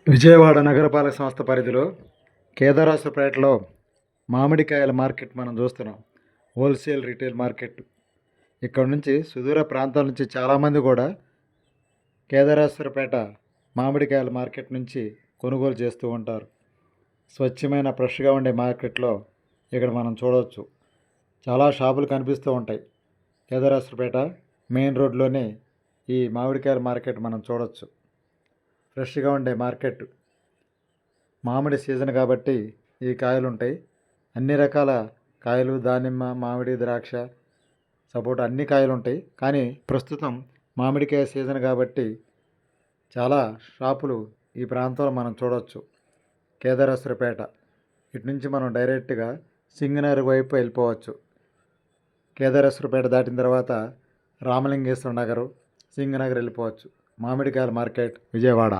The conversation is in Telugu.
విజయవాడ నగరపాలక సంస్థ పరిధిలో కేదారేశ్వరపేటలో మామిడికాయల మార్కెట్ మనం చూస్తున్నాం. Wholesale retail market. ఇక్కడ నుంచి సుదూర ప్రాంతాల నుంచి చాలామంది కూడా కేదారేశ్వరపేట మామిడికాయల మార్కెట్ నుంచి కొనుగోలు చేస్తూ ఉంటారు. స్వచ్ఛమైన ఫ్రెష్గా ఉండే మార్కెట్లో ఇక్కడ మనం చూడవచ్చు. చాలా షాపులు కనిపిస్తూ ఉంటాయి. కేదారేశ్వరపేట మెయిన్ రోడ్లోనే ఈ మామిడికాయల మార్కెట్ మనం చూడవచ్చు. ఫ్రెష్గా ఉండే మార్కెట్. మామిడి సీజన్ కాబట్టి ఈ కాయలు ఉంటాయి. అన్ని రకాల కాయలు, దానిమ్మ, మామిడి, ద్రాక్ష, సపోటా అన్ని కాయలు ఉంటాయి. కానీ ప్రస్తుతం మామిడికాయ సీజన్ కాబట్టి చాలా షాపులు ఈ ప్రాంతంలో మనం చూడవచ్చు. కేదారేశ్వరపేట ఇటు నుంచి మనం డైరెక్ట్గా సింగనగర్ వైపు వెళ్ళిపోవచ్చు. కేదారేశ్వరపేట దాటిన తర్వాత రామలింగేశ్వర నగరు, సింగనగర్ వెళ్ళిపోవచ్చు. మామిడికాయల మార్కెట్, విజయవాడ.